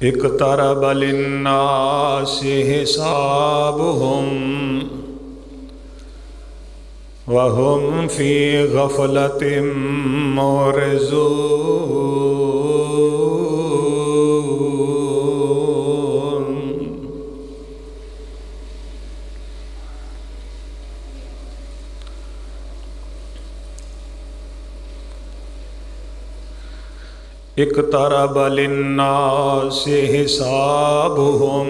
اقترب للناس حسابهم وهم في غفلة معرضون اقترب للناس حسابهم،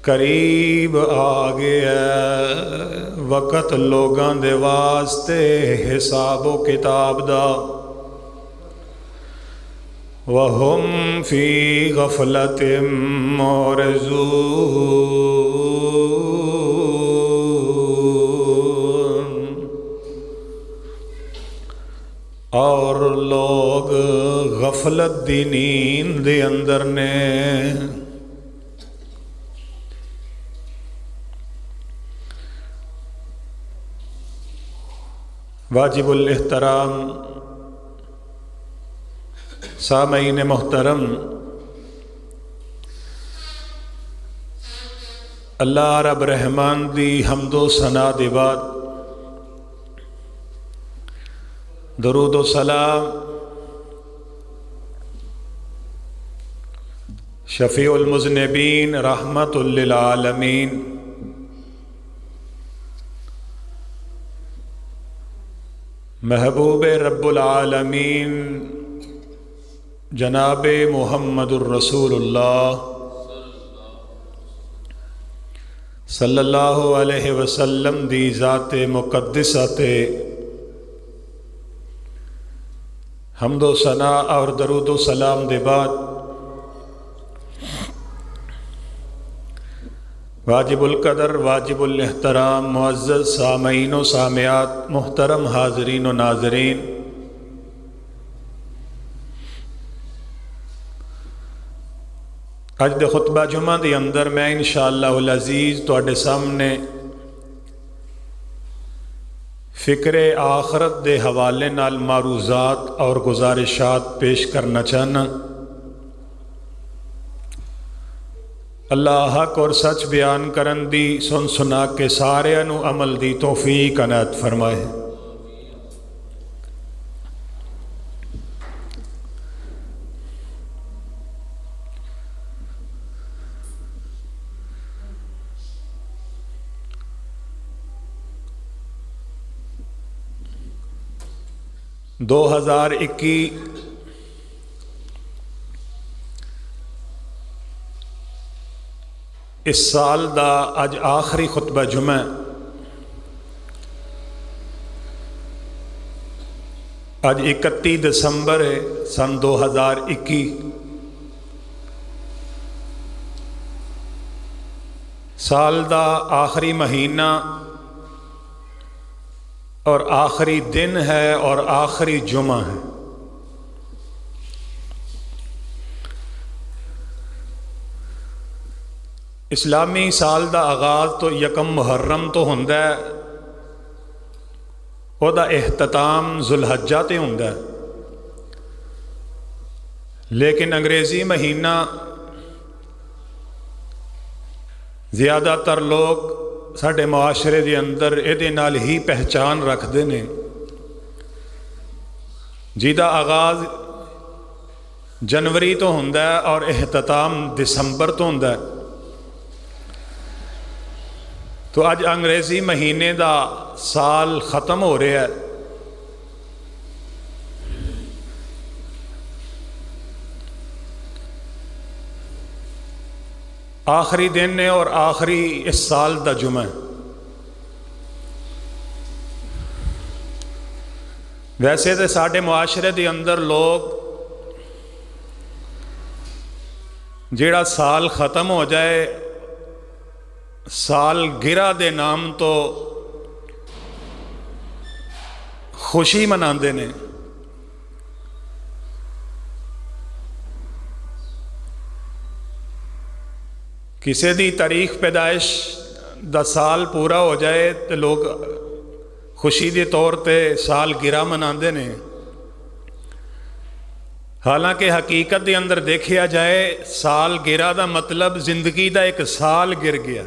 قریب آ گیا وقت لوگاں دے واسطے حساب و کتاب دا، وَهُمْ فِي غَفْلَةٍ مُعْرِضُونَ، اور لوگ غفلت دی نیند دے اندر نے۔ واجب الاحترام سامعین محترم، اللہ رب رحمان دی حمد و ثنا دے بعد درود و سلام شفیع المذنبین رحمت للعالمین محبوب رب العالمین جناب محمد الرسول اللہ صلی اللہ علیہ وسلم دی ذات مقدسہ تے حمد و ثنا اور درود و سلام دے بعد واجب القدر واجب الاحترام معزز سامعین و سامعات، محترم حاضرین و ناظرین، اج دے خطبہ جمعہ دی اندر میں انشاءاللہ العزیز تواڈے سامنے فکر آخرت دے حوالے نال معروضات اور گزارشات پیش کرنا چاہنا۔ اللہ حق اور سچ بیان کرن دی سن سنا کے سارے انو عمل دی توفیق عنایت فرمائے۔ دو ہزار اکی اس سال دا اج آخری خطبہ جمعہ، اج 31 دسمبر ہے سن 2021۔ سال دا آخری مہینہ اور آخری دن ہے اور آخری جمعہ ہے۔ اسلامی سال دا آغاز تو یکم محرم تو ہوندا ہے، او دا اختتام ذوالحجہ تے ہوندا ہے، لیکن انگریزی مہینہ زیادہ تر لوگ ساڈے معاشرے دے اندر ایدے نال ہی پہچان رکھدے نے، جیدا آغاز جنوری تو ہوندا ہے اور اختتام دسمبر تو ہوندا ہے۔ تو اج انگریزی مہینے دا سال ختم ہو رہا ہے۔ آخری دن ہے اور آخری اس سال دا جمعہ ہے۔ ویسے تو ساڈے معاشرے دے اندر لوگ جیڑا سال ختم ہو جائے سال گرہ دے نام تو خوشی مناندے نے، کسی دی تاریخ پیدائش دا سال پورا ہو جائے تو لوگ خوشی دے طور تے سال گرہ مناندے نے۔ حالانکہ حقیقت دے اندر دیکھیا جائے سال گرا دا مطلب زندگی دا ایک سال گر گیا،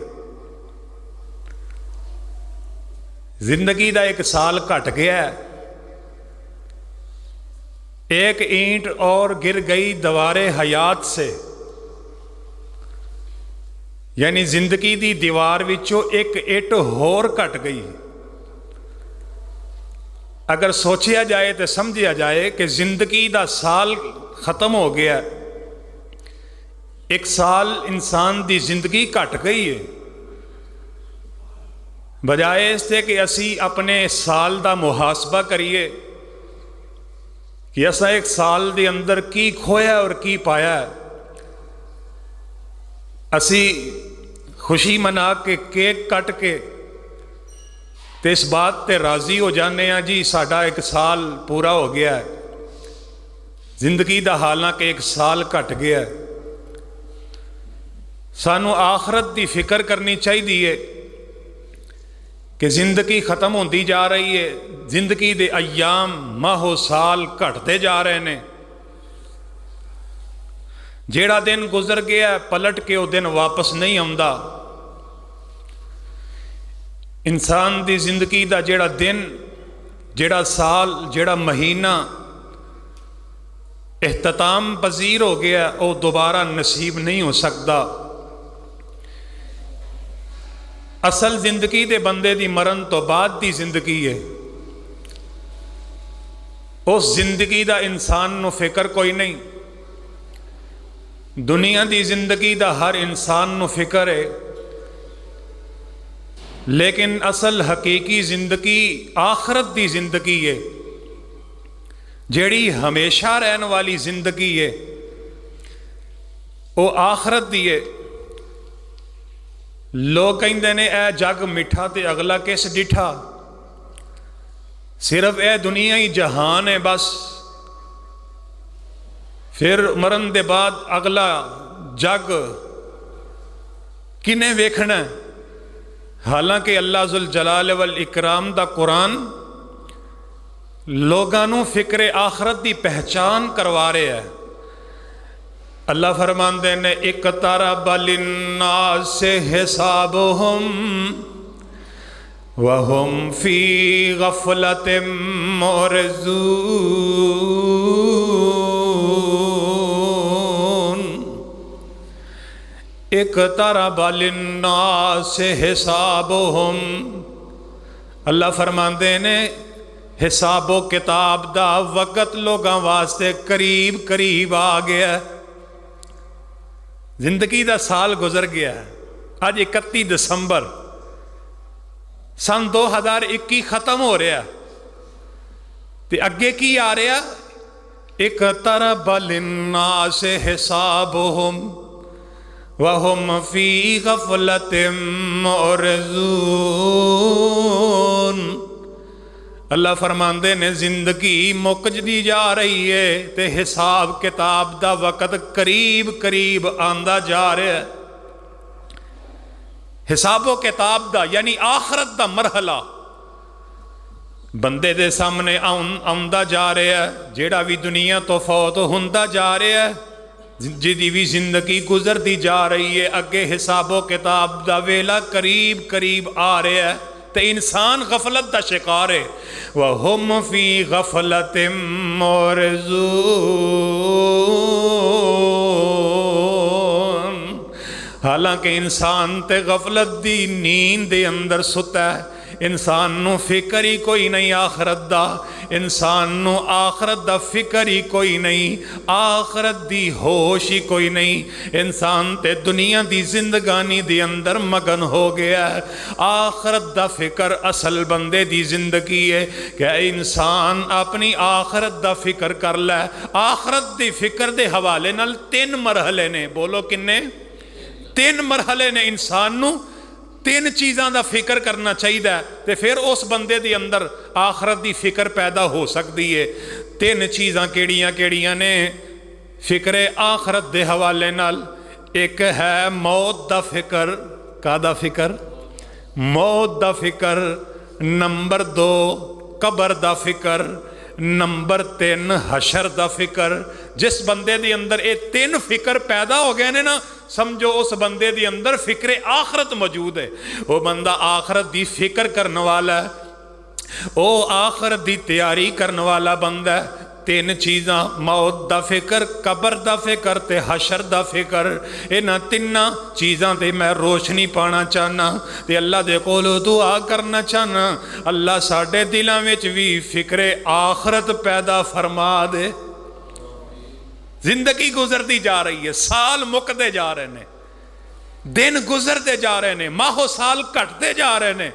زندگی دا ایک سال گھٹ گیا ہے۔ ایک اینٹ اور گر گئی دوار حیات سے، یعنی زندگی دی دیوار وچوں ایک اٹ ہور گھٹ گئی۔ اگر سوچیا جائے تو سمجھیا جائے کہ زندگی دا سال ختم ہو گیا، ایک سال انسان دی زندگی گھٹ گئی ہے، بجائے اس سے کہ اسی اپنے سال دا محاسبہ کریے کہ ایسا ایک سال دے اندر کی کھویا اور کی پایا ہے، اسی خوشی منا کے کیک کٹ کے تے اس بات تے راضی ہو جانے ہیں جی ساڈا ایک سال پورا ہو گیا ہے، زندگی دا حالانکہ ایک سال گھٹ گیا ہے۔ سانو آخرت دی فکر کرنی چاہیے کہ زندگی ختم ہوندی جا رہی ہے، زندگی دے ایام ماہ و سال گھٹتے جا رہے ہیں، جیڑا دن گزر گیا پلٹ کے وہ دن واپس نہیں آندا۔ انسان دی زندگی دا جیڑا دن، جیڑا سال، جیڑا مہینہ اختتام پذیر ہو گیا وہ دوبارہ نصیب نہیں ہو سکتا۔ اصل زندگی دے بندے دی مرن تو بعد دی زندگی ہے، اس زندگی دا انسان نو فکر کوئی نہیں۔ دنیا دی زندگی دا ہر انسان نو فکر ہے، لیکن اصل حقیقی زندگی آخرت دی زندگی ہے، جیڑی ہمیشہ رہن والی زندگی ہے، وہ آخرت دی ہے۔ لوگ کہندے نے اے جگ میٹھا تے اگلا کس ڈٹھا، صرف اے دنیا ہی جہان ہے بس، پھر مرن دے بعد اگلا جگ کنے ویکھنا ہے۔ حالانکہ اللہ ذوالجلال والاکرام دا قرآن لوگانوں فکر آخرت دی پہچان کروا رہے ہیں۔ اللہ فرماندے نے اقترب للناس حسابهم وهم فی غفلۃ معرضون۔ اقترب للناس حسابهم، اللہ فرماندے نے حساب و کتاب دا وقت لوگاں واسطے قریب قریب آ گیا، زندگی دا سال گزر گیا۔ آج 31 دسمبر سن 2021 ختم ہو رہا، تے اگے کی آ رہا؟ اقترب للناس حسابهم وهم فی غفلۃ معرضون۔ اللہ فرماندے نے زندگی مک جدی جا رہی ہے تے حساب کتاب دا وقت قریب قریب آندا جا رہا ہے۔ حساب و کتاب دا یعنی آخرت دا مرحلہ بندے دے سامنے آندا جا رہا ہے، جیڑا بھی دنیا تو فوت ہوندا جا رہا ہے، جدی بھی زندگی گزر دی جا رہی ہے، اگے حساب و کتاب دا ویلا قریب قریب آ رہا ہے، تے انسان غفلت دا شکار ہے۔ وَهُمْ فِي غَفْلَةٍ مُعْرِضُونَ۔ حالانکہ انسان تے غفلت دی نیند دے اندر ستا ہے، انسان نو فکر ہی کوئی نہیں آخرت دا، انسان نو آخرت دا فکر ہی کوئی نہیں، آخرت دی ہوش ہی کوئی نہیں، انسان تے دنیا دی زندگانی دی اندر مگن ہو گیا ہے۔ آخرت دا فکر اصل بندے دی زندگی ہے کہ انسان اپنی آخرت دا فکر کر لے۔ آخرت دی فکر دے حوالے نال 3 مرحلے نے، بولو کنے؟ 3 مرحلے نے انسان نو 3 چیزاں دا فکر کرنا چاہیے تے پھر اس بندے دی اندر آخرت دی فکر پیدا ہو سکتی ہے۔ 3 چیزاں کیڑیاں نے فکر آخرت دے حوالے نال؟ ایک ہے موت دا فکر۔ کا دا فکر؟ موت دا فکر۔ نمبر 2 قبر دا فکر۔ نمبر 3 حشر دا فکر. جس بندے دی اندر یہ 3 فکر پیدا ہو گئے نے نا، سمجھو اس بندے دی اندر فکر آخرت موجود ہے. وہ بندہ آخرت دی فکر کرنے والا ہے، وہ آخرت دی تیاری کرنے والا بندہ ہے. 3 چیزاں، موت دا فکر، قبر دا فکر تے حشر دا فکر. انہاں 3 چیزاں تے میں روشنی پانا چاہنا تے اللہ دے کولوں دعا کرنا چاہنا، اللہ ساڈے دلاں وچ بھی فکر آخرت پیدا فرما دے. زندگی گزرتی جا رہی ہے، سال مکتے جا رہے ہیں، دن گزرتے جا رہے ہیں، ماہ و سال کٹتے جا رہے ہیں،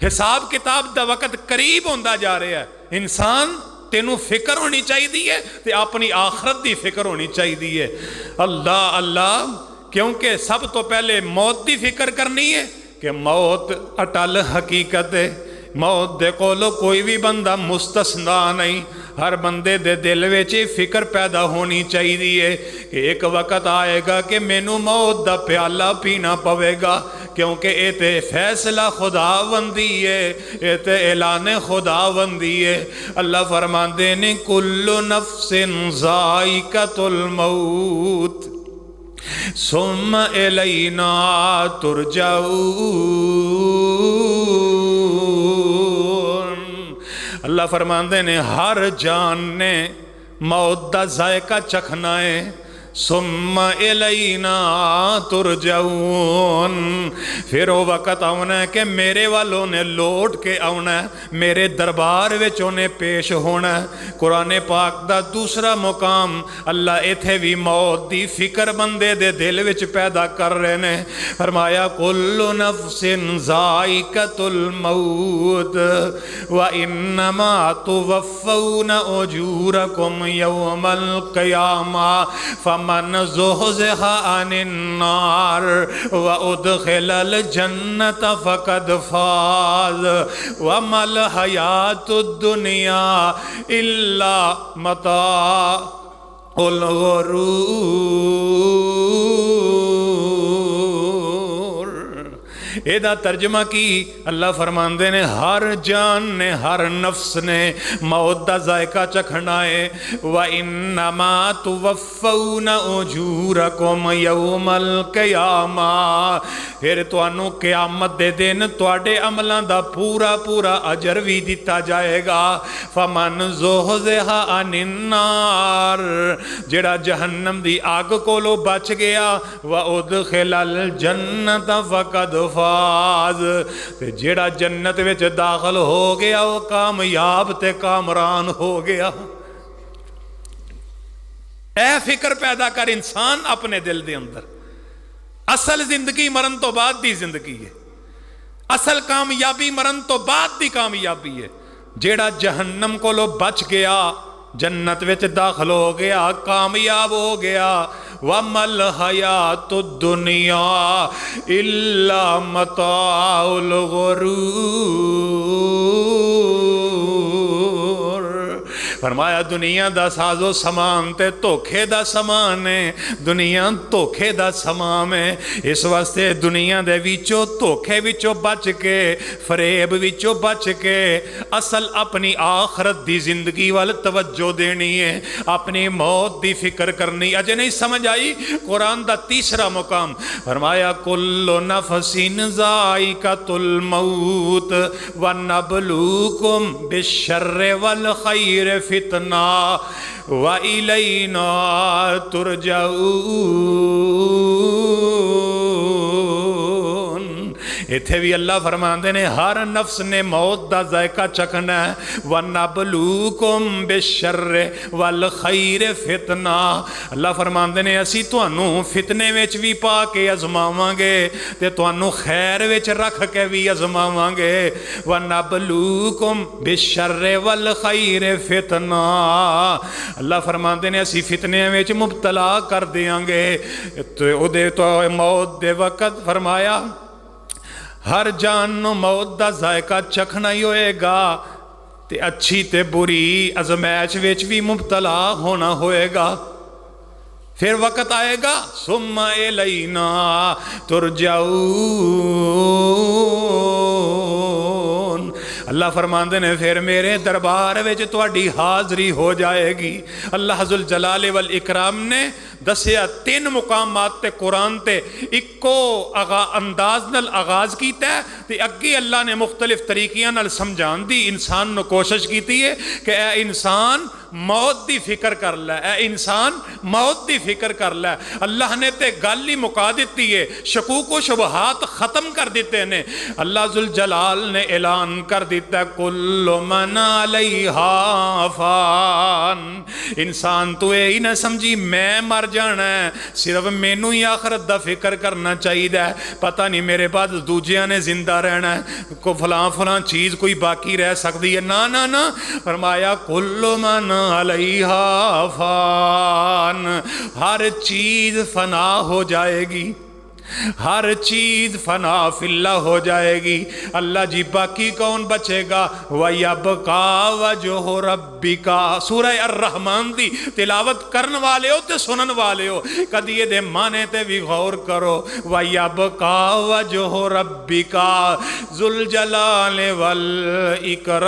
حساب کتاب دا وقت قریب ہوندا جا رہا ہے. انسان تینوں فکر ہونی چاہیے تے اپنی آخرت دی فکر ہونی چاہیے. اللہ اللہ، کیونکہ سب تو پہلے موت دی فکر کرنی ہے کہ موت اٹل حقیقت ہے. موت دے کولو کوئی بھی بندہ مستثنا نہیں. ہر بندے دے دل وچ فکر پیدا ہونی چاہیے کہ ایک وقت آئے گا کہ مینوں موت دا پیالہ پینا پوے گا، کیونکہ اے تے فیصلہ خداوندی ہے، اے تے اعلان خداوندی ہے. اللہ فرماندے نے کل نفس ذائقۃ الموت ثم الینا ترجعون. اللہ فرماندے نے ہر جان نے موت دا ذائقہ چکھنا ہے. ثم الینا ترجعون، پھر وہ وقت آنا ہے کہ میرے والوں نے لوٹ کے آنا ہے، میرے دربار وچ انہیں پیش ہونا ہے. قرآن پاک دا دوسرا مقام اللہ ایتھے بھی موت دی فکر بندے دے دل وچ پیدا کر رہے نے. فرمایا کل نفس ذائقۃ الموت وانما توفون اجورکم یوم القیامہ من زحزح عن النار وادخل الجنة فقد فاز وما الحیاة الدنیا الا متاع الغرور. ایدہ ترجمہ کی اللہ فرماندے نے ہر جان نے، ہر نفس نے موت دا ذائقہ چکھنا ہے. وَإِنَّمَا تُوَفَّوْنَ أُجُورَكُمْ يَوْمَ الْقِيَامَةِ، پھر توانوں قیامت دے دن تواڈے عملاں دا پورا پورا اجر بھی دیتا جائے گا. فَمَنْ زُحْزِحَ عَنِ النَّارِ، جڑا جہنم دی آگ کولو بچ گیا، وَأُدْخِلَ الْجَنَّةَ فَقَدْ فاز، تے جیڑا جنت وچ داخل ہو گیا وہ کامیاب تے کامران ہو گیا. اے فکر پیدا کر انسان اپنے دل دے اندر. اصل زندگی مرن تو بعد دی زندگی ہے، اصل کامیابی مرن تو بعد دی کامیابی ہے. جیڑا جہنم کو لو بچ گیا، جنت وچ داخل ہو گیا، کامیاب ہو گیا. وَمَا الْحَيَاةُ الدُّنْيَا إِلَّا مَتَاعُ الْغُرُورِ. فرمایا دنیا دا ساز و سامان تے دھوکھے دا سامان ہے، دنیا دھوکھے دا سامان ہے. اس واسطے دنیا دے وچوں دھوکھے وچوں بچ کے، فریب وچوں بچ کے اصل اپنی آخرت دی زندگی وال توجہ دینی ہے، اپنی موت دی فکر کرنی. اجے نہیں سمجھ آئی قرآن دا تیسرا مقام؟ فرمایا کل نفس ذائقۃ الموت ونبلوکم بالشر والخیر فتنہ وَإِلَيْنَا تُرْجَعُونَ. اتھے بھی اللہ فرماندے نے ہر نفس نے موت دا ذائقہ چکھنا ہے. وَنَبْلُوكُمْ بِالشَّرِّ وَالْخَيْرِ فِتْنَةً. اللہ فرماندے نے اسی توانوں فتنے وچ بھی پا کے ازماواں گے تے توانوں خیر وچ رکھ کے بھی ازماواں گے. وَنَبْلُوكُمْ بِالشَّرِّ وَالْخَيْرِ فِتْنَةً. اللہ فرماندے نے اسی فتنے وچ مبتلا کر دیاں گے. تو دے تو موت دے وقت فرمایا ہر جان نو موت دا ذائقہ چکھنا ہی ہوئے گا تے اچھی تے بری ازمائش وچ بھی مبتلا ہونا ہوئے گا. پھر وقت آئے گا ثم الینا ترجعون. اللہ فرماندے نے پھر میرے دربار وچ تہاڈی حاضری ہو جائے گی۔ اللہ ذو الجلال والاکرام نے دسیا 3 مقامات تے قرآن تے اکو انداز نال آغاز کیتا ہے تے اگے اللہ نے مختلف طریقیاں نال سمجھان دی انسان نو کوشش کیتی ہے کہ اے انسان موت دی فکر کر لے، اے انسان موت دی فکر کر لے۔ اللہ نے تے گل ہی مکا دیتی ہے، شکوک و شبہات ختم کر دیتے نے۔ اللہ ذوالجلال نے اعلان کر دیتا ہے کل من علیہا فان، انسان تو اے ہی نہ سمجھی میں مر جانا ہے، صرف مینوں ہی آخرت دا فکر کرنا چاہیے، پتہ نہیں میرے بعد دوجیاں نے زندہ رہنا ہے، کو فلاں چیز کوئی باقی رہ سکتی ہے، نہ فرمایا کل من علیہا فان، ہر چیز فنا ہو جائے گی، ہر چیز فنا فی اللہ ہو جائے گی۔ اللہ جی باقی کون بچے گا؟ وَيَبْقَى وَجْهُ رَبِّكَ، سورہ الرحمن دی تلاوت کرن والے ہو تے سنن والے ہو، کدی یہ دے معنی تے بھی غور کرو۔ وَيَبْقَى وَجْهُ رَبِّكَ ذُو الْجَلَالِ وَالْإِكْرَامِ،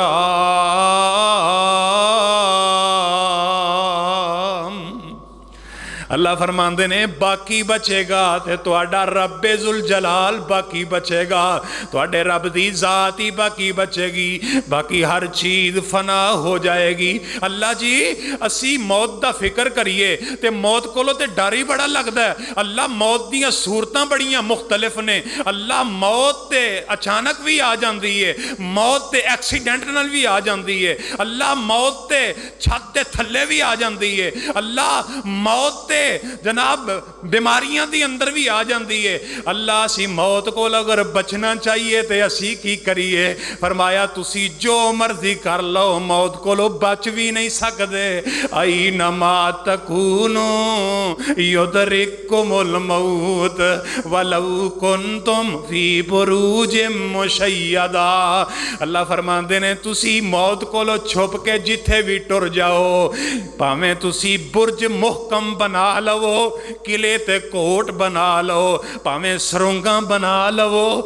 اللہ فرماندے نے باقی بچے گا تے تواڈا رب ذوالجلال باقی بچے گا، تواڈے رب دی ذات ہی باقی بچے گی، باقی ہر چیز فنا ہو جائے گی۔ اللہ جی اسی موت دا فکر کریے تے موت کولو تے ڈر ہی بڑا لگدا ہے۔ اللہ موت دیاں صورتاں بڑیاں مختلف نے، اللہ موت تے اچانک بھی آ جاندی ہے، موت تے ایکسیڈنٹ نال بھی آ جاندی ہے، اللہ موت تے چھت تے تھلے بھی آ جاندی ہے، اللہ موت تے جناب بیماریاں دی اندر بھی آ جاندی ہے۔ اللہ اسی موت کو اگر بچنا چاہیے تے اسی کی کریے؟ فرمایا تسی جو مرضی کر لو موت کو لو بچ بھی نہیں سکدے، اینما تکونو یدرککم الموت ولو کنتم فی بروج مشیدہ، اللہ فرماندے نے تسی موت کو لو چھپ کے جتھے بھی ٹر جاؤ، پاویں تسی برج محکم بنا لو، قلعے تے کوٹ بنا لو، پاویں سرنگاں بنا لو،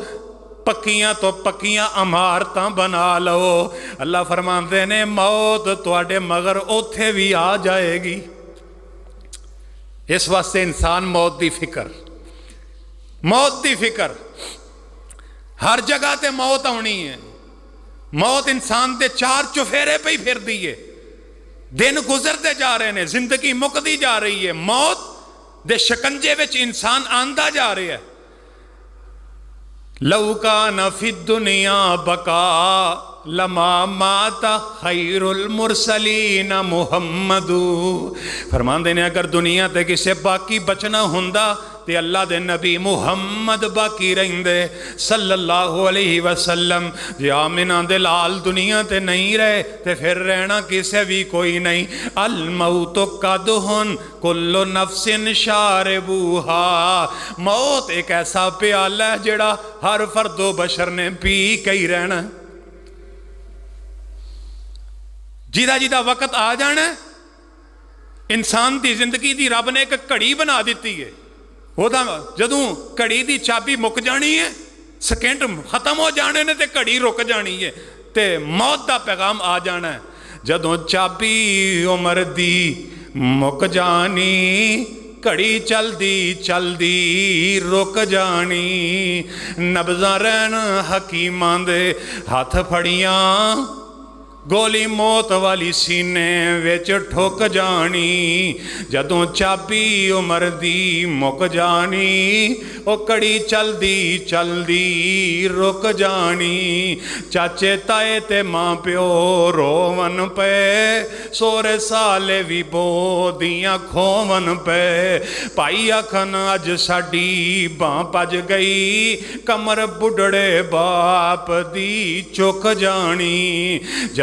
پکیاں تو پکیاں عمارتاں بنا لو، اللہ فرماندے نے موت تواڈے مگر اوتھے بھی آ جائے گی۔ اس واسطے انسان موت دی فکر، موت دی فکر، ہر جگہ تے موت آنی ہے، موت انسان دے چار چفیرے پہ ہی پھر دیئے، دن گزرتے جا رہے ہیں، زندگی مکدی جا رہی ہے، موت دے شکنجے وچ انسان آندا جا رہا ہے۔ لو کان فی الدنیا بقا لما مات خیر المرسلین محمد، فرماندے نے اگر دنیا تے کسے باقی بچنا ہوندا تے اللہ دے نبی محمد باقی رہندے صلی اللہ علیہ وسلم۔ جی آمنہ دے لال دنیا تے نہیں رہے تے پھر رہنا کسے بھی کوئی نہیں۔ الموت قدحن کل نفس شاربوہا، موت ایک ایسا پیالہ ہے جڑا ہر فرد و بشر نے پی کے رہنا، جیدہ وقت آ جانا ہے۔ انسان دی زندگی دی رب نے ایک گھڑی بنا دیتی ہے، جدوں گھڑی دی چابی مک جانی ہے، سیکنڈ ختم ہو جانے نے تے گھڑی رک جانی ہے تے موت دا پیغام آ جانا ہے۔ جدوں چابی عمر دی مک جانی، گھڑی چل دی رک جانی، نبضاں رہن حکیمان دے ہاتھ پھڑیاں، گولی موت والی سینے وچ ٹھک جانی، جدوں چابی عمر دی مک جانی، او کڑی چل دی رک جانی۔ چاچے تائے تے ماں پیو روون پے، سورے سالے بھی بو دیاں کھوون پے، پائی آکھن اج ساڈی باں پج گئی، کمر بڈڑے باپ دی چک جانی۔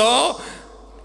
2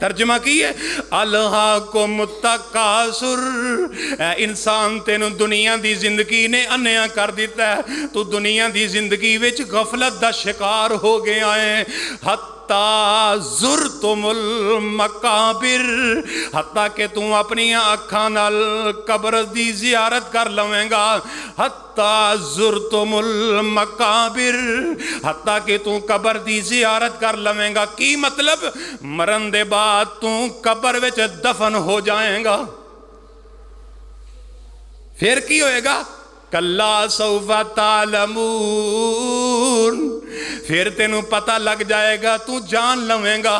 ترجمہ کی ہے الہاکم التکاثر، اے انسان تینوں دنیا دی زندگی نے انیا کر دیتا ہے، تو دنیا دی زندگی وچ غفلت دا شکار ہو گیا ہے، حتی زرتم المقابر، حتیٰ کہ تم اپنی آنکھاں نال قبر دی زیارت کر لویں گا، حتی زرتم المقابر، حتیٰ کہ تم قبر دی زیارت کر لویں گا۔ کی مطلب؟ مرن دے بعد تم قبر وچ دفن ہو جائیں گا، پھر کی ہوئے گا؟ کلا سوف تعلمون، پھر تینوں پتہ لگ جائے گا، تو جان لویں گا،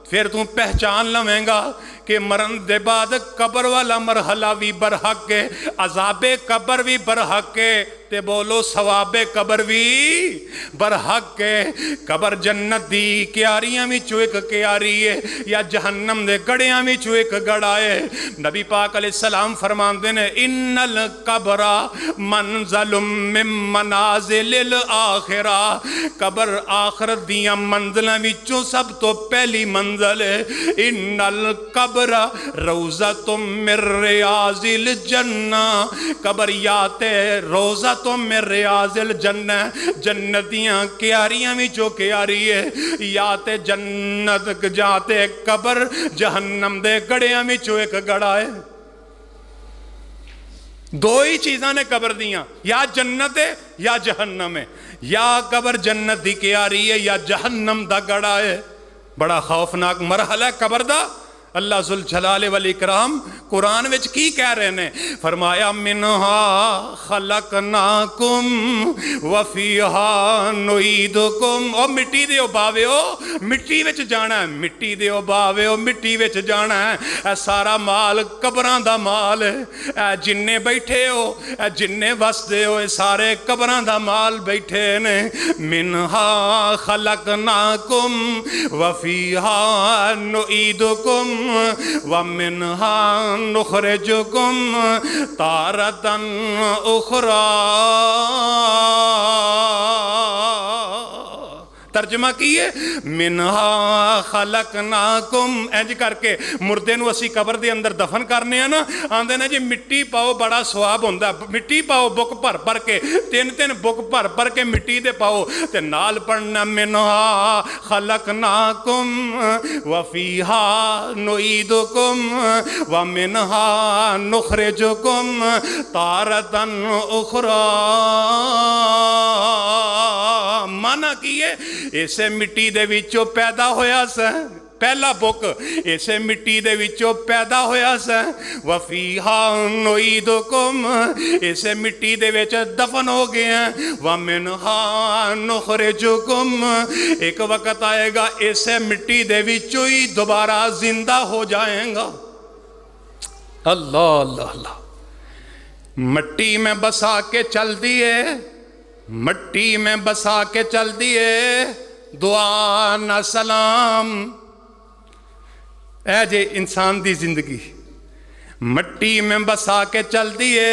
پھر تو پہچان لویں گا کہ مرن دے بعد قبر والا مرحلہ بھی برحق ہے، عذاب قبر بھی برحق ہے، تے بولو ثواب قبر بھی برحق ہے۔ قبر جنت دی کیاریاں میں ایک کیاری ہے یا جہنم دے گڑیاں میں ایک گڑا ہے۔ نبی پاک علیہ السلام فرماندے نے ان القبر منزل من منازل الاخرہ، قبر آخرت دیاں منزلاں وچوں سب تو پہلی منزل ہے۔ ان القبر روضۃ من ریاض الجنہ، قبر یا تے روضۃ میں ریاض الجنہ، جنتیاں کیاریاں میں جو کیاری ہے، یا تے جنت جاتے قبر جہنم دے گڑیاں میں جو ایک گڑا ہے۔ دو ہی چیزاں نے قبر دیاں، یا جنت ہے یا جہنم ہے، یا قبر جنت دی کیاری ہے یا جہنم دا گڑا ہے۔ بڑا خوفناک مرحلہ ہے قبر دا۔ اللہ ذوالجلال والاکرام قرآن وچ کی کہہ رہے ہیں؟ فرمایا منہا خلقناکم وفیہا نعیدکم، او مٹی دے باوے ہو مٹی وچ جانا ہے، مٹی دے باوے ہو مٹی وچ جانا ہے۔ اے سارا مال قبراں دا مال ہے، اے جننے بیٹھے ہو اے جننے وسدے ہو، اے سارے قبراں دا مال بیٹھے نے۔ منہا خلقناکم وفیہا نعیدکم وَمِنْهَا نُخْرِجُكُمْ تَارَةً أُخْرَى۔ ترجمہ کیے منہا خلقناکم، اینج کر کے مردے نو اسی قبر دے اندر دفن کرنے ہیں نا، آندے نا جی مٹی پاؤ بڑا سواب ہوندہ، مٹی پاؤ بک پر کے تین بک پر کے مٹی دے پاؤ، تے نال پڑھنا منہا خلقناکم وفیہا نعیدکم ومنہا نخرجکم تارةً اخری۔ مانا کیے اسے مٹی دے وچوں پیدا ہویا سا، پہلا بک اسے مٹی دے وچوں پیدا ہویا سا، وفیہا نعیدکم اسے مٹی دے وچ دفن ہو گئے ہیں، ومنہا نخرجکم ایک وقت آئے گا اسے مٹی دے وچوں ہی دوبارہ زندہ ہو جائیں گا۔ اللہ اللہ اللہ، مٹی میں بسا کے چل دیے، مٹی میں بسا کے چل دیے، دعا نہ سلام۔ اے جے انسان دی زندگی مٹی میں بسا کے چل دیے،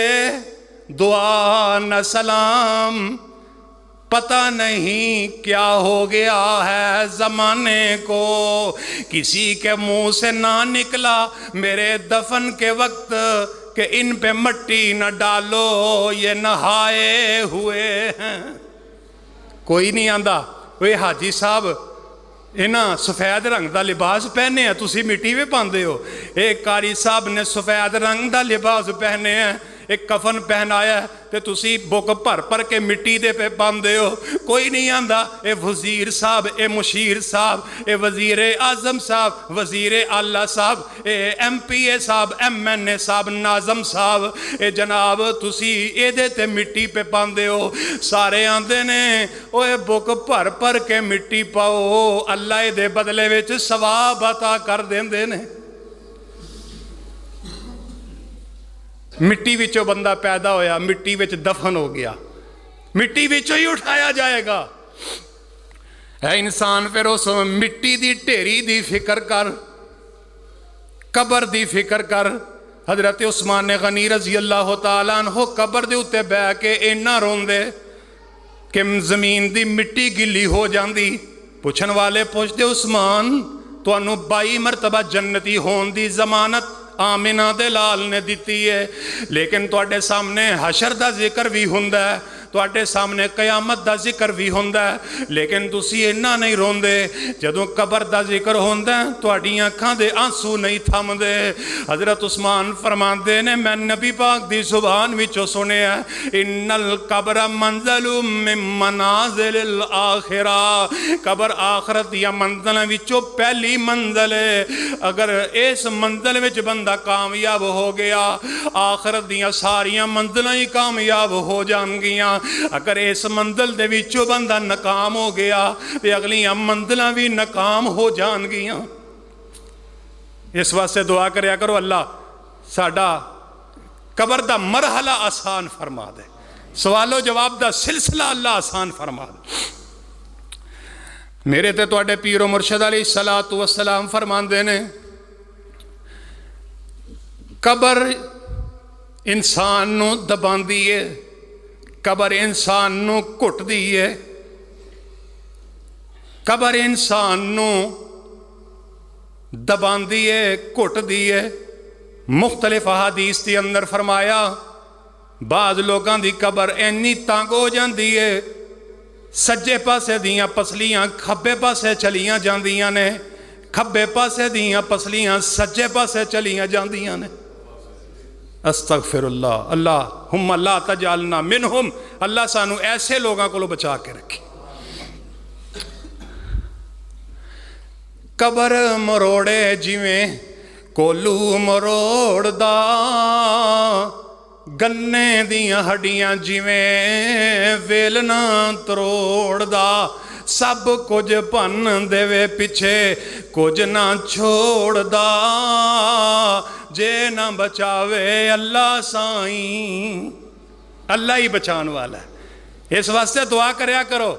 دعا نہ سلام۔ پتہ نہیں کیا ہو گیا ہے زمانے کو، کسی کے منہ سے نہ نکلا میرے دفن کے وقت کہ ان پہ مٹی نہ ڈالو یہ نہائے ہوئے ہیں۔ کوئی نہیں آندہ وہ حاجی صاحب انہاں سفید رنگ دا لباس پہنے ہیں، تسی مٹی میں پاندے ہو۔ ایک قاری صاحب نے سفید رنگ دا لباس پہنے ہیں، ایک کفن پہنایا ہے، تے تسی بک پر کے مٹی دے پہ پاندے ہو۔ کوئی نہیں آندہ اے وزیر صاحب، اے مشیر صاحب، اے وزیر اعظم صاحب، وزیر اعلیٰ صاحب، اے ایم پی اے صاحب، ایم این اے صاحب، ناظم صاحب، اے جناب تسی اے دے تے مٹی پہ پاندے ہو۔ سارے آندے نے اوے بک پر کے مٹی پاؤ، اللہ اے دے بدلے وچ ثواب عطا کر دیندے نے۔ مٹی وچوں بندہ پیدا ہویا، مٹی وچ دفن ہو گیا، مٹی وچوں ہی اٹھایا جائے گا۔ اے انسان پھر اس مٹی دی ڈھیری دی فکر کر، قبر دی فکر کر۔ حضرت عثمان غنی رضی اللہ تعالیٰ عنہ قبر دے اتے بہ کے اینا روندے کہ زمین دی مٹی گلی ہو جاندی۔ پوچھن والے پوچھتے عثمان ਤੁਹਾਨੂੰ 22 ਮਰਤਬਾ ਜੰਨਤੀ ਹੋਣ ਦੀ ਜ਼ਮਾਨਤ ਆਮਿਨਾ ਦੇ ਲਾਲ ਨੇ ਦਿੱਤੀ ਹੈ। ਲੇਕਿਨ ਤੁਹਾਡੇ ਸਾਹਮਣੇ ਹਸ਼ਰ ਦਾ ਜ਼ਿਕਰ ਵੀ ਹੁੰਦਾ ਹੈ, ਤੁਹਾਡੇ ਸਾਹਮਣੇ ਕਿਆਮਤ ਦਾ ਜ਼ਿਕਰ ਵੀ ਹੁੰਦਾ ਹੈ, ਲੇਕਿਨ ਤੁਸੀਂ ਇੰਨਾ ਨਹੀਂ ਰੋਂਦੇ। ਜਦੋਂ ਕਬਰ ਦਾ ਜ਼ਿਕਰ ਹੁੰਦਾ ਤੁਹਾਡੀਆਂ ਅੱਖਾਂ ਦੇ ਆਂਸੂ ਨਹੀਂ ਥੰਮਦੇ। ਹਜ਼ਰਤ ਉਸਮਾਨ ਫਰਮਾਉਂਦੇ ਨੇ, ਮੈਂ ਨਬੀ ਪਾਕ ਦੀ ਜ਼ੁਬਾਨ ਵਿੱਚੋਂ ਸੁਣਿਆ, ਇਨਲ ਕਬਰ ਮੰਜ਼ਲੁ ਮਿਨ ਮਨਾਜ਼ਿਲ ਆਖਿਰਾ, ਕਬਰ ਆਖਰਤ ਦੀਆਂ ਮੰਜ਼ਲਾਂ ਵਿੱਚੋਂ ਪਹਿਲੀ ਮੰਜ਼ਲ ਹੈ। ਅਗਰ ਇਸ ਮੰਜ਼ਲ ਵਿੱਚ ਬੰਦਾ ਕਾਮਯਾਬ ਹੋ ਗਿਆ, ਆਖਰਤ ਦੀਆਂ ਸਾਰੀਆਂ ਮੰਜ਼ਲਾਂ ਹੀ ਕਾਮਯਾਬ ਹੋ ਜਾਣਗੀਆਂ। ਅਗਰ ਇਸ ਮੰਜ਼ਲ ਦੇ ਵਿੱਚੋਂ ਬੰਦਾ ਨਾਕਾਮ ਹੋ ਗਿਆ ਤੇ ਅਗਲੀਆਂ ਮੰਜ਼ਲਾਂ ਵੀ ਨਾਕਾਮ ਹੋ ਜਾਣਗੀਆਂ। ਇਸ ਵਾਸਤੇ ਦੁਆ ਕਰਿਆ ਕਰੋ, ਅੱਲਾ ਸਾਡਾ ਕਬਰ ਦਾ ਮਰਹਲਾ ਆਸਾਨ ਫਰਮਾ ਦੇ, ਸਵਾਲੋ ਜਵਾਬ ਦਾ ਸਿਲਸਿਲਾ ਅੱਲਾ ਆਸਾਨ ਫਰਮਾ ਦੇ। ਮੇਰੇ ਤੇ ਤੁਹਾਡੇ ਪੀਰੋ ਮੁਰਸ਼ਦ ਅਲੈਹਿ ਸਲਾਤੁ ਵਸਲਾਮ ਫਰਮਾਉਂਦੇ ਨੇ, ਕਬਰ ਇਨਸਾਨ ਨੂੰ ਦਬਾਉਂਦੀ ਹੈ, ਕਬਰ ਇਨਸਾਨ ਨੂੰ ਘੁੱਟਦੀ ਹੈ, ਕਬਰ ਇਨਸਾਨ ਨੂੰ ਦਬਾਉਂਦੀ ਹੈ, ਘੁੱਟਦੀ ਹੈ। ਮੁਖਤਲਿਫ ਅਹਾਦੀਸ ਦੇ ਅੰਦਰ ਫਰਮਾਇਆ, ਬਾਜ਼ ਲੋਕਾਂ ਦੀ ਕਬਰ ਇੰਨੀ ਤੰਗ ਹੋ ਜਾਂਦੀ ਹੈ, ਸੱਜੇ ਪਾਸੇ ਦੀਆਂ ਪਸਲੀਆਂ ਖੱਬੇ ਪਾਸੇ ਚਲੀਆਂ ਜਾਂਦੀਆਂ ਨੇ, ਖੱਬੇ ਪਾਸੇ ਦੀਆਂ ਪਸਲੀਆਂ ਸੱਜੇ ਪਾਸੇ ਚਲੀਆਂ ਜਾਂਦੀਆਂ ਨੇ। ਅਸਤਗਫਿਰullah, ਅੱਲਾਹੁੰਮਾ ਲਾ ਤਜਅਲਨਾ ਮਿਨਹੁਮ, ਅੱਲਾ ਸਾਨੂੰ ਐਸੇ ਲੋਕਾਂ ਕੋਲੋਂ ਬਚਾ ਕੇ ਰੱਖੇ। ਕਬਰ ਮਰੋੜੇ ਜਿਵੇਂ ਕੋਲੂ ਮਰੋੜਦਾ, ਗੰਨੇ ਦੀਆਂ ਹੱਡੀਆਂ ਜਿਵੇਂ ਵੇਲਣਾ ਤਰੋੜਦਾ, ਸਭ ਕੁਝ ਭੰਨ ਦੇਵੇ ਪਿੱਛੇ ਕੁਝ ਨਾ ਛੋੜਦਾ, ਜੇ ਨਾ ਬਚਾਵੇ ਅੱਲਾ ਸਾਈਂ, ਅੱਲਾ ਹੀ ਬਚਾਉਣ ਵਾਲਾ ਹੈ। ਇਸ ਵਾਸਤੇ ਦੁਆ ਕਰਿਆ ਕਰੋ,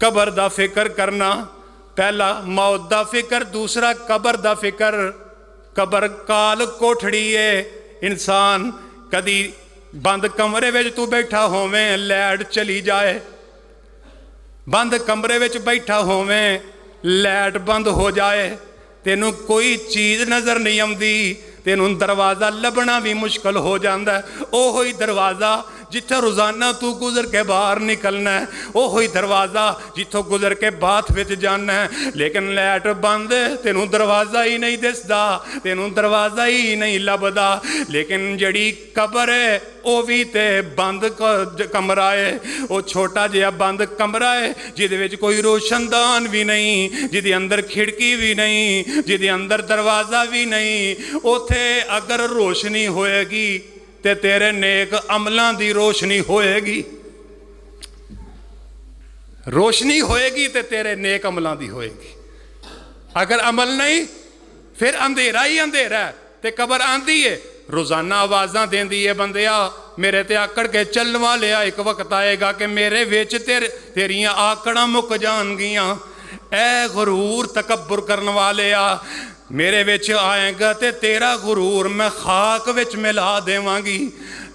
قبر دا فکر کرنا، پہلا موت دا فکر، دوسرا قبر دا فکر۔ قبر کال کوٹھڑی ہے، انسان کدی بند کمرے وچ تو بیٹھا ہوویں لائٹ چلی جائے، بند کمرے وچ بیٹھا ہوویں لائٹ بند ہو جائے، تینوں کوئی چیز نظر نہیں آندی، تینوں دروازہ لبنا بھی مشکل ہو جاندہ ہے۔ اوہی دروازہ جتھے روزانہ تو گزر کے باہر نکلنا ہے، اوہی دروازہ جتھوں گزر کے باتھ وچ جانا ہے، لیکن لائٹ بند ہے، تینوں دروازہ ہی نہیں دسدا، تینوں دروازہ ہی نہیں لبدا۔ لیکن جڑی قبر ہے او بھی تے بند کمرہ ہے، او چھوٹا جہا بند کمرہ ہے جہدے وچ کوئی روشن دان بھی نہیں، جہدے اندر کھڑکی بھی نہیں، جہدے اندر دروازہ بھی نہیں۔ اوتھے اگر روشنی ہوئے گی تے تیرے نیک عملاں دی روشنی ہوئے گی، روشنی ہوئے گی تے تیرے نیک عملاں دی ہوئے گی۔ اگر عمل نہیں پھر اندھیرا ہی اندھیرا ہے۔ تے قبر آندھی ہے، روزانہ آوازاں دیندی ہے، بندیا میرے تے آکڑ کے چلن والیا، ایک وقت آئے گا کہ میرے وچ تیریاں آکڑاں مک جان گیاں۔ اے غرور تکبر کرن والیا، میرے وچ آئے گا تے تیرا غرور میں خاک وچ ملا دیواں گی۔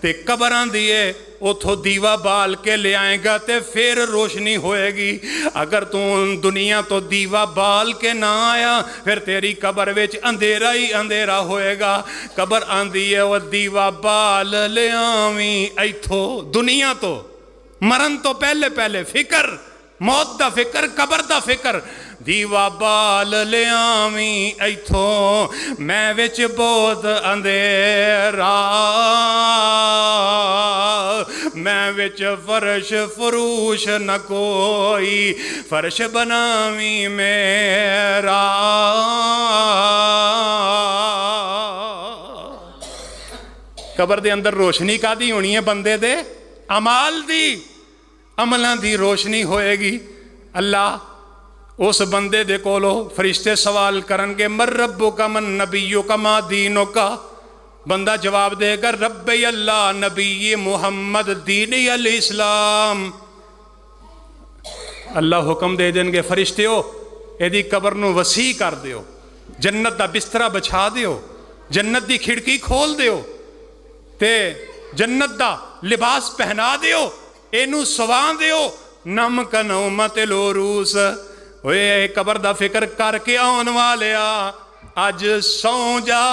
تے قبر آندھی ہے، اتھو دیوا بال کے لے آئے گا تے پھر روشنی ہوئے گی۔ اگر تو دنیا تو دیوا بال کے نہ آیا پھر تیری قبر وچ اندھیرا ہی اندھیرا ہوئے گا۔ قبر آندھی ہے، وہ دیوا بال لے آویں ایتھو دنیا تو، مرن تو پہلے پہلے فکر، موت دا فکر، قبر دا فکر۔ دیوا بال لے آویں ایتھو میں وچ بہت اندھیرا، میں وچ فرش فروش نہ کوئی، فرش بناویں میرا۔ قبر دے اندر روشنی کا دی ہونی ہے، بندے دے عمال دی، عملاں دی روشنی ہوئے گی۔ اللہ اس بندے دے کولو فرشتے سوال کرن گے، من ربک من نبیک ما دینک، بندہ جواب دے گا ربی اللہ نبی محمد دینی الاسلام۔ اللہ حکم دے دیں گے فرشتیو ایدی قبر نو وسیع کر دیو، جنت دا بسترہ بچھا دیو، جنت دی کھڑکی کھول دیو تے جنت دا لباس پہنا دیو، اینو سوان دیو، نم کا نومت لوروس۔ اوے قبر دا فکر کر کے آن والیا آج سو جا۔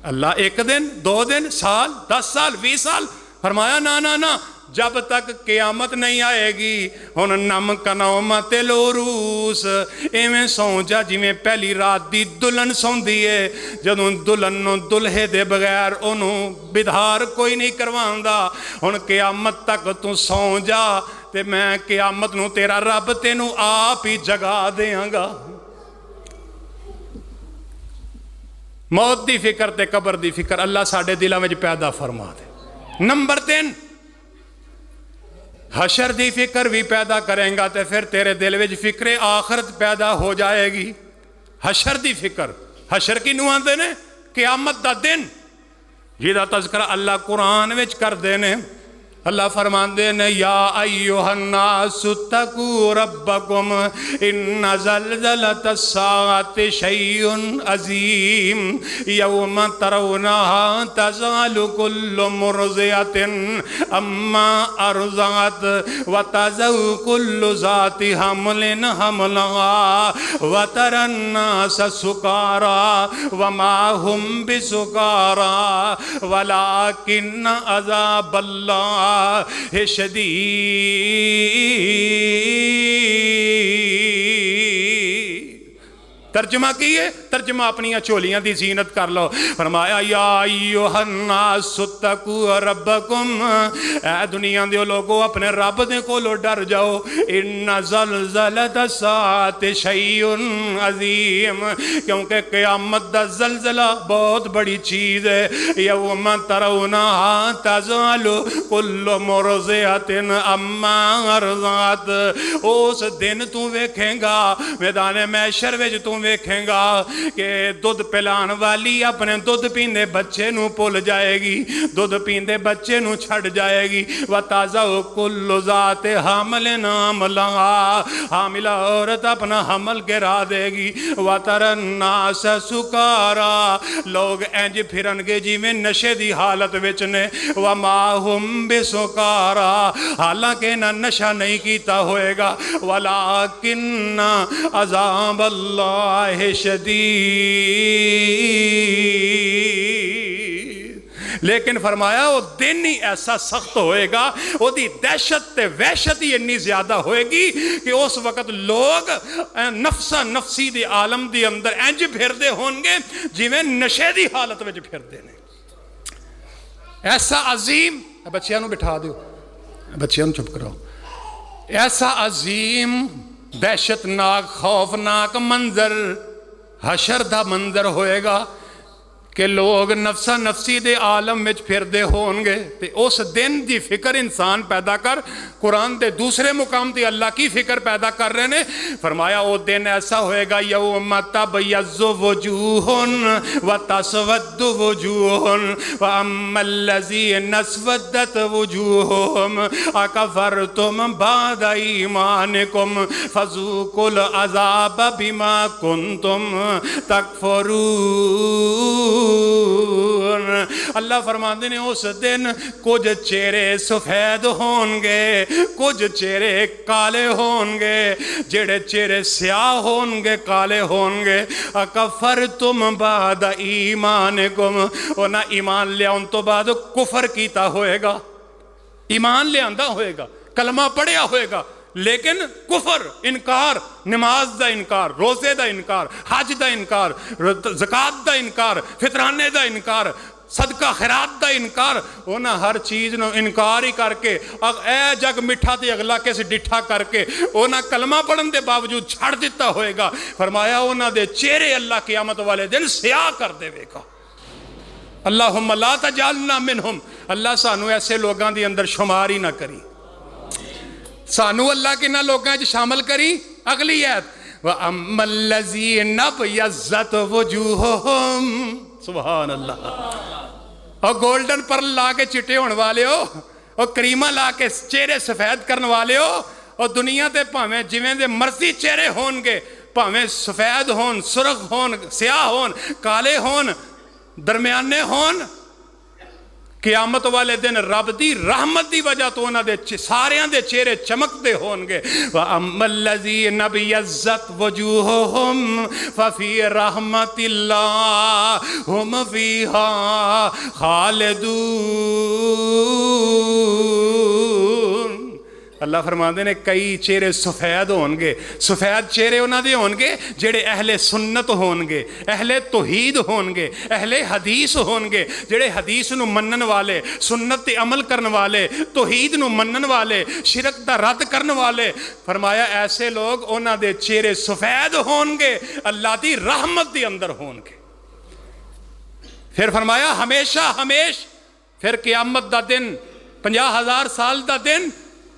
اللہ ایک دن، 2 دن، سال، 10 سال، 20 سال فرمایا نا نا نا، جب تک قیامت نہیں آئے گی ہن نم کنومت لوروس، ایویں سو جا جویں پہلی رات دی دلہن سوندی ہے، جدوں دلہن نو دلہے دے بغیر انہوں بدھار کوئی نہیں کرواندا، ہن قیامت تک تو سو جا تے میں قیامت نو تیرا رب تینوں آپ ہی جگا دیاں گا۔ موت دی فکر تے قبر دی فکر اللہ ساڑھے دلوں میں پیدا فرما دے۔ نمبر 3 حشر دی فکر بھی پیدا کریں گا تے پھر تیرے دل میں فکر آخرت پیدا ہو جائے گی۔ حشر دی فکر، حشر کی نوان دینے قیامت دا دن جیدہ تذکرہ اللہ قرآن وچ کر دینے۔ اللہ فرمان دینے یا ایوہ الناس اتقوا ربکم ان زلزلۃ الساعۃ شیء عظیم یوم ترونہا تزال کل مرضعۃ اما ارضعت وتضع کل ذات حمل حملہا وتری الناس سکارى وما هم بسکارى ولکن عذاب اللہ شدید۔ ترجمہ کیے، ترجمہ اپنی چولیاں دی زینت کر لو۔ فرمایا یا ایوہ الناس اتقوا ربکم، اے دنیا دیو لوگو اپنے رب دے کو لو ڈر جاؤ۔ ان زلزلۃ الساعۃ شیء عظیم، کیونکہ قیامت دا زلزلہ بہت بڑی چیز ہے۔ یوم ترونہا تزال کل مرضعۃ اما ارضعت، اس دن تو ویکھیں گا میدان محشر وچ تو ویکھیں گا کہ دودھ پلان والی اپنے دودھ پیندے بچے نو بھول جائے گی، دودھ پیندے بچے نو چھڑ جائے گی۔ وَتَضَعُ كُلُّ ذَاتِ حَمْلٍ حَمْلَهَا، حاملہ عورت اپنا حمل گرا دے گی۔ وَتَرَى النَّاسَ سُكَارَى، لوگ انج پھرن گے جی میں نشے دی حالت وچ نے۔ وَمَا هُمْ بِسُكَارَى، حالانکہ نہ نشہ نہیں کیتا ہوئے گا۔ وَلَكِنَّ عَذَابَ اللَّهِ شَدِيدٌ، لیکن فرمایا وہ دن ہی ایسا سخت ہوئے گا، وہ دی دہشت تے وحشت ہی اتنی زیادہ ہوئے گی کہ اس وقت لوگ نفسا نفسی دی عالم دی اندر انج پھر دے ہونگے جی میں نشے دی حالت وچ پھر دے نے۔ ایسا عظیم، بچیاں نو بٹھا دیو، بچیاں نو چپ کراؤ، ایسا عظیم دہشتناک خوفناک منظر حشر دا منظر ہوئے گا کہ لوگ نفسا نفسی دے عالم وچ پھر دے ہونگے۔ تے اس دن دی فکر انسان پیدا کر، قرآن دے دوسرے مقام تے اللہ کی فکر پیدا کر رہے نے۔ فرمایا وہ دن ایسا ہوئے گا یوم تبیض وجوہ وتسود وجوہ واما الذین اسودت وجوہہم اکفرتم بعد ایمانکم فذوقوا العذاب بما کنتم تکفرون۔ اللہ فرماندے نے اس دن کچھ چہرے سفید ہونگے، کچھ چہرے کالے ہونگے، جڑے چہرے سیاہ ہونگے کالے ہونگے۔ اکفرتم بعد ایمانکم، اور نہ ایمان لے ان تو بعد کفر کیتا ہوئے گا، ایمان لے آندہ ہوئے گا، کلمہ پڑھیا ہوئے گا، لیکن کفر، انکار، نماز دا انکار، روزے دا انکار، حج دا انکار، زکاة دا انکار، فطرانے دا انکار، صدقہ خیرات دا انکار، اونا ہر چیز نو انکار ہی کر کے اے جگ مٹھا تے اگلا کیسے ڈٹھا کر کے اونا کلمہ پڑھن دے باوجود چھڑ دیتا ہوئے گا۔ فرمایا اونا دے چہرے اللہ قیامت والے دن سیاہ کر دے گا۔ اللہم لا تجعلنا منہم، اللہ سانو ایسے لوگاں دی اندر شمار ہی نہ کری، سانو اللہ کے نہ لوگاں جو شامل کری۔ اگلی آیت وَأَمَّا الَّذِينَ ابْيَضَّتْ وُجُوهُهُمْ، سبحان اللہ، اور گولڈن پرل لا کے چٹے ہونے والے ہو، اور کریمہ لا کے چہرے سفید کرنے والے ہو، اور دنیا تے پاویں جویں دے مرضی چہرے ہونگے، پاویں سفید ہون، سرخ ہون، سیاہ ہون، کالے ہون، درمیانے ہون، قیامت والے دن رب دی رحمت دی وجہ تو انہاں دے ساریاں دے چہرے چمکتے ہونگے۔ وَأَمَّا الَّذِينَ ابْيَضَّتْ وُجُوهُهُمْ فَفِي رَحْمَةِ اللَّهِ هُمْ فِيهَا خَالِدُونَ۔ اللہ فرماندے نے کئی چہرے سفید ہونگے، سفید چہرے انہاں دے ہونگے جڑے اہل سنت ہونگے، اہل توحید ہونگے، اہل حدیث ہونگے، جڑے حدیث نو منن والے، سنت تے عمل کرن والے، توحید نو منن والے، شرک دا رد کرن والے۔ فرمایا ایسے لوگ انہاں دے چہرے سفید ہونگے، اللہ دی رحمت دی اندر ہونگے۔ پھر فرمایا ہمیشہ ہمیش، پھر قیامت دا دن، 50,000 سال دا دن،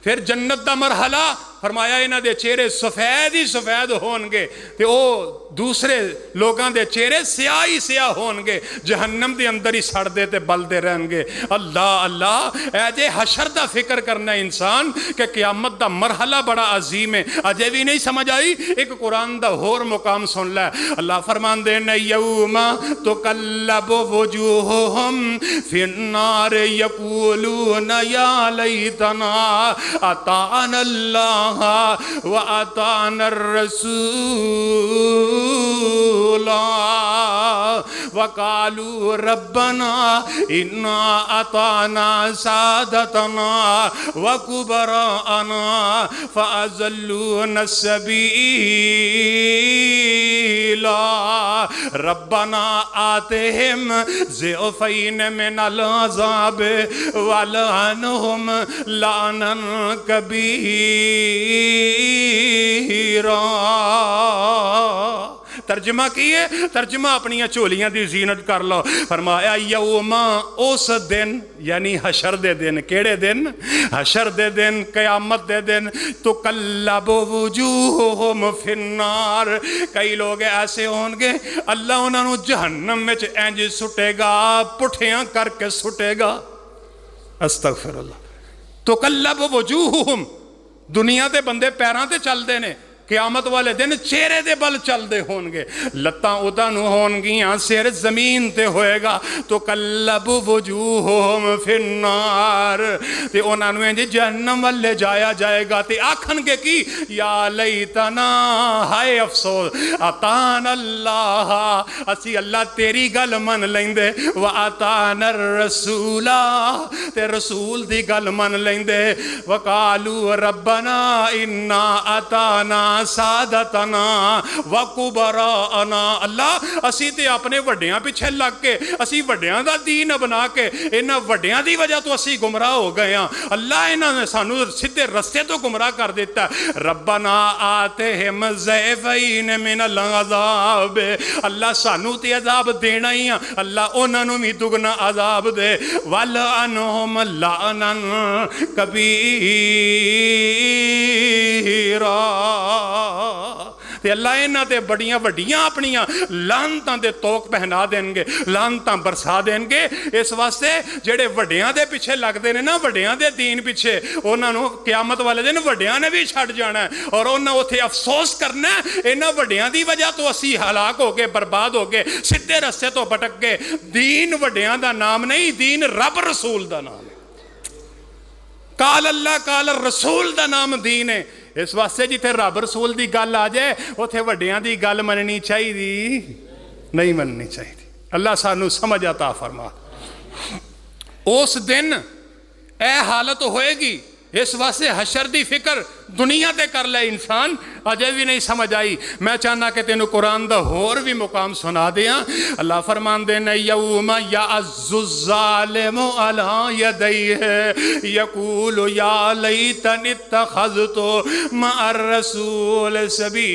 پھر جنت دا مرحلہ۔ فرمایا انہاں دے چہرے سفید ہی سفید ہونگے، تے او دوسرے لوگاں دے چہرے سیاہ ہی سیاہ ہونگے، جہنم دے اندر ہی سڑ دے تے بل دے رہنگے۔ اللہ اللہ، اے جے حشر دا فکر کرنا انسان کہ قیامت دا مرحلہ بڑا عظیم ہے، اجے بھی نہیں سمجھ آئی؟ ایک قرآن دا ہور مقام سن لے۔ اللہ فرمان دے نے یوم تقلب وجوہہم فی النار یقولون یا لیتنا اطعنا اللہ وَأَطَعْنَا الرَّسُولَ وَقَالُوا رَبَّنَا إِنَّا أَطَعْنَا سَادَتَنَا وَكُبَرَاءَنَا فَأَضَلُّونَا السَّبِيلَ رَبَّنَا آتِهِمْ ضِعْفَيْنِ مِنَ الْعَذَابِ وَلْعَنْهُمْ لَعْنًا كَبِيرًا۔ ترجمہ کی ہے؟ ترجمہ اپنی جھولیاں دی زینت کر لو. فرمایا یوم اس دن یعنی حشر دے دن. کیڑے دن؟ حشر دے دن، قیامت دے دن. تقلب وجوہہم فی النار. کئی لوگ ایسے ہون گے اللہ انہاں نو جہنم وچ انج سٹے گا، پٹھیاں کر کے سٹے گا. استغفر اللہ. تقلب وجوہہم. دنیا دے بندے پیراں تے چل دے نے، قیامت والے دن چہرے دے بل چل دے ہون گے، لتاں اُدھاں نو ہون گیاں، سر زمین تے ہوئے گا. تو قلب وجوہہم فی النار. تے انہاں نو انج جہنم والے جایا جائے گا تے آکھن گے کی یا لیتنا، ہائے افسوس، اطاعنا اللہ، اسی اللہ تیری گل من لیندے، واطعنا الرسول، تے رسول دی گل من لیندے. وقالوا ربنا انا اطعنا سادتنا وکبراءنا. اللہ اسی تے اپنے وڈیاں پیچھے لگ کے، اسی وڈیاں دا دین بنا کے، انہاں وڈیاں دی وجہ تو اسی گمراہ ہو گئے ہاں. اللہ انہاں نے سانو سیدھے رستے تو گمراہ کر دیتا. ربنا آتہم ضعفین من العذاب. اللہ سانو تے عذاب دینا ہی ہاں، اللہ انہاں نو بھی دگنا عذاب دے. ولعنہم لعنا کبیرا. تے اللہ انہاں تے بڑیاں وڈیاں اپنیاں لعنتاں دے توق پہنا دین گے، لعنتاں برسا دین گے. اس واسطے جڑے وڈیاں دے پیچھے لگ دے نے نا، وڈیاں دے دین پیچھے، انہاں نو قیامت والے دن وڈیاں نے بھی چھڑ جانا ہے اور انہاں اوتھے افسوس کرنا ہے انہاں وڈیاں دی وجہ تو اسی ہلاک ہو گئے، برباد ہو گئے، سیدھے رستے تو بھٹک گئے. دین وڈیاں دا نام نہیں، دین رب رسول دا نام ہے. قال اللہ قال الرسول دا نام دین ہے. اس واسطے جتھے رب رسول دی گل آ جائے اوتھے وڈیاں دی گل مننی چاہیے نہیں مننی چاہیے. اللہ سانو سمجھ عطا فرما. اس دن اے حالت ہوئے گی. اس واسطے حشر دی فکر دنیا تے کر لے انسان. اجے بھی نہیں سمجھ آئی. میں چاہنا کہ تینوں قرآن دا ہور بھی مقام سنا دیاں. اللہ فرمان دے نے یوم یعز الظالم علی یدیہ یقول یا لیتنی اتخذت مع الرسول سبیلا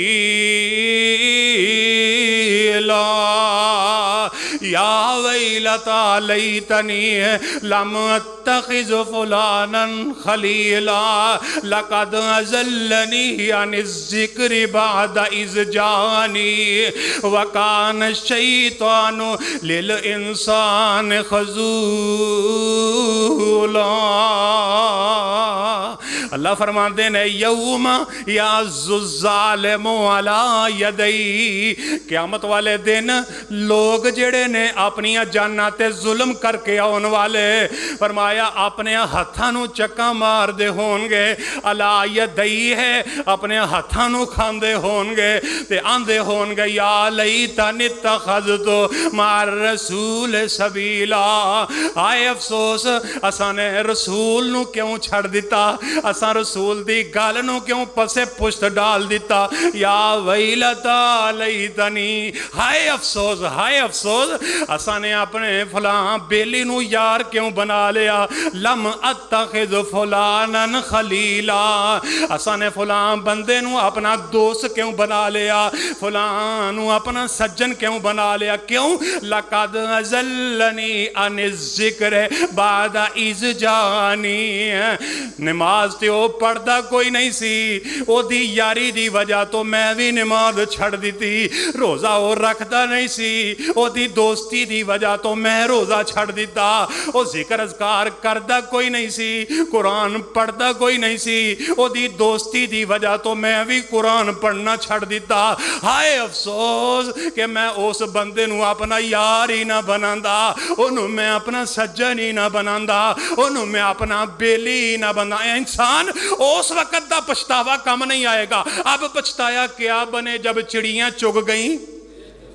یا ویلتا لیتنی لم اتخذ فلانا خلیلا لقد ازلنی عن الذکر بعد اذ جانی وکان الشیطان للانسان خذولا. اللہ فرماتے ہیں یوم یعز الظالم علی یدی. قیامت والے دن لوگ جڑے نے اپنی جاناں تے ظلم کر کے آن والے، فرمایا اپنے ہتھاں نو چکا مار دے ہون گے. علی یدی ہے اپنے ہتھاں نو کھاندے ہون گے تے آندے ہون گے یا لیتنی اتخذت مع الرسول سبیلا. آئے افسوس اساں نے رسول نو کیوں چھڑ دیتا، اساں رسول دی گل نو کیوں پسے پشت ڈال دیتا. یا ویلتا لیتنی، ہائے افسوس، ہائے افسوس، اساں نے اپنے فلاں بیلی نو یار کیوں بنا لیا. لم اتخذ فلانا خلیلا، اساں نے فلاں بندے نو اپنا دوست کیوں بنا لیا، فلاں نو اپنا سجن کیوں بنا لیا. کیوں؟ لقد ازلنی عن الذکر بعد اذ جانی. نماز تے او پڑھدا کوئی نہیں سی، او دی یاری دی وجہ تو میں بھی نماز چھڑ دیتی. روزہ او رکھدا نہیں سی، او دی دوستی دی وجہ تو میں روزہ چھڑ دیتا. او ذکر اذکار کردا کوئی نہیں سی، قرآن پڑھدا کوئی نہیں سی، او دی دوستی دی وجہ تو میں بھی قرآن پڑھنا چھڑ دیتا. ہائے افسوس کہ میں اس بندے نو اپنا یار ہی نہ بناندا، انہوں میں اپنا سجن ہی نہ بناندا، انہوں میں اپنا بیلی ہی نہ بناندا. انسان اس وقت دا پچھتاوا کم نہیں آئے گا. اب پچھتایا کیا بنے جب چڑیاں چگ گئیں.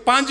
5